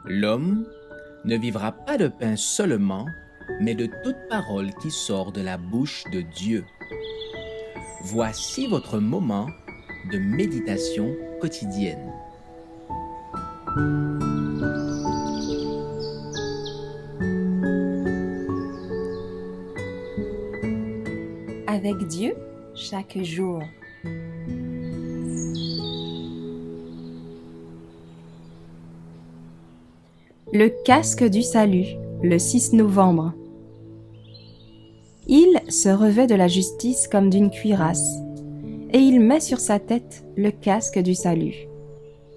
L'homme ne vivra pas de pain seulement, mais de toute parole qui sort de la bouche de Dieu. Voici votre moment de méditation quotidienne. Avec Dieu, chaque jour. Le casque du salut, le 6 novembre. Il se revêt de la justice comme d'une cuirasse, et il met sur sa tête le casque du salut.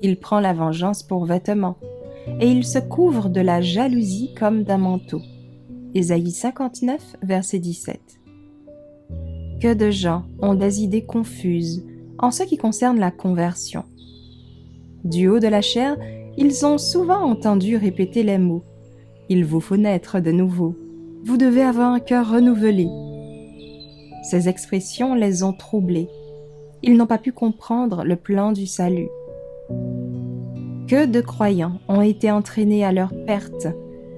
Il prend la vengeance pour vêtement, et il se couvre de la jalousie comme d'un manteau. Ésaïe 59, verset 17. Que de gens ont des idées confuses en ce qui concerne la conversion. Du haut de la chair, ils ont souvent entendu répéter les mots « Il vous faut naître de nouveau »,« Vous devez avoir un cœur renouvelé ». Ces expressions les ont troublés. Ils n'ont pas pu comprendre le plan du salut. Que de croyants ont été entraînés à leur perte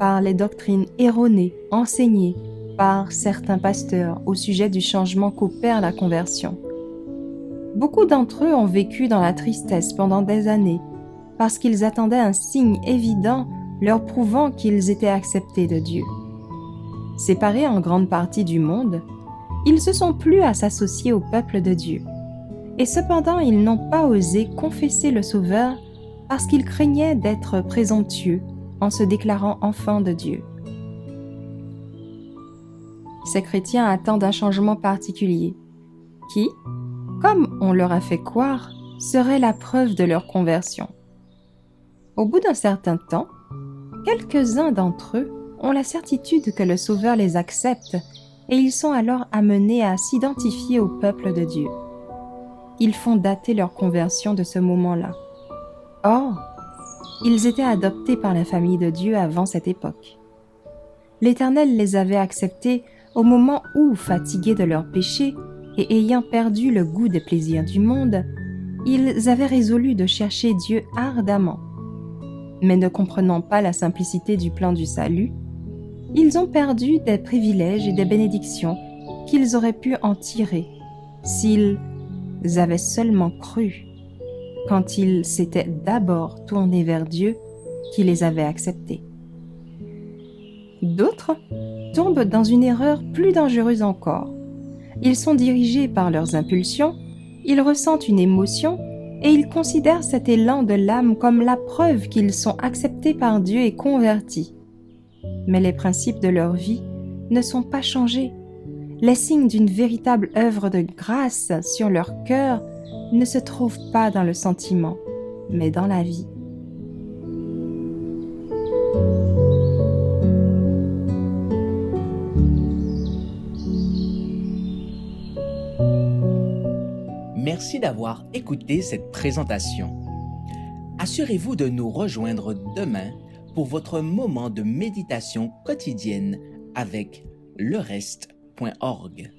par les doctrines erronées enseignées par certains pasteurs au sujet du changement qu'opère la conversion. Beaucoup d'entre eux ont vécu dans la tristesse pendant des années parce qu'ils attendaient un signe évident leur prouvant qu'ils étaient acceptés de Dieu. Séparés en grande partie du monde, ils se sont plu à s'associer au peuple de Dieu. Et cependant, ils n'ont pas osé confesser le Sauveur parce qu'ils craignaient d'être présomptueux en se déclarant enfants de Dieu. Ces chrétiens attendent un changement particulier, qui, comme on leur a fait croire, serait la preuve de leur conversion. Au bout d'un certain temps, quelques-uns d'entre eux ont la certitude que le Sauveur les accepte et ils sont alors amenés à s'identifier au peuple de Dieu. Ils font dater leur conversion de ce moment-là. Or, ils étaient adoptés par la famille de Dieu avant cette époque. L'Éternel les avait acceptés au moment où, fatigués de leurs péchés et ayant perdu le goût des plaisirs du monde, ils avaient résolu de chercher Dieu ardemment. Mais ne comprenant pas la simplicité du plan du salut, ils ont perdu des privilèges et des bénédictions qu'ils auraient pu en tirer s'ils avaient seulement cru quand ils s'étaient d'abord tournés vers Dieu qui les avait acceptés. D'autres tombent dans une erreur plus dangereuse encore. Ils sont dirigés par leurs impulsions, ils ressentent une émotion et ils considèrent cet élan de l'âme comme la preuve qu'ils sont acceptés par Dieu et convertis. Mais les principes de leur vie ne sont pas changés. Les signes d'une véritable œuvre de grâce sur leur cœur ne se trouvent pas dans le sentiment, mais dans la vie. Merci d'avoir écouté cette présentation. Assurez-vous de nous rejoindre demain pour votre moment de méditation quotidienne avec lereste.org.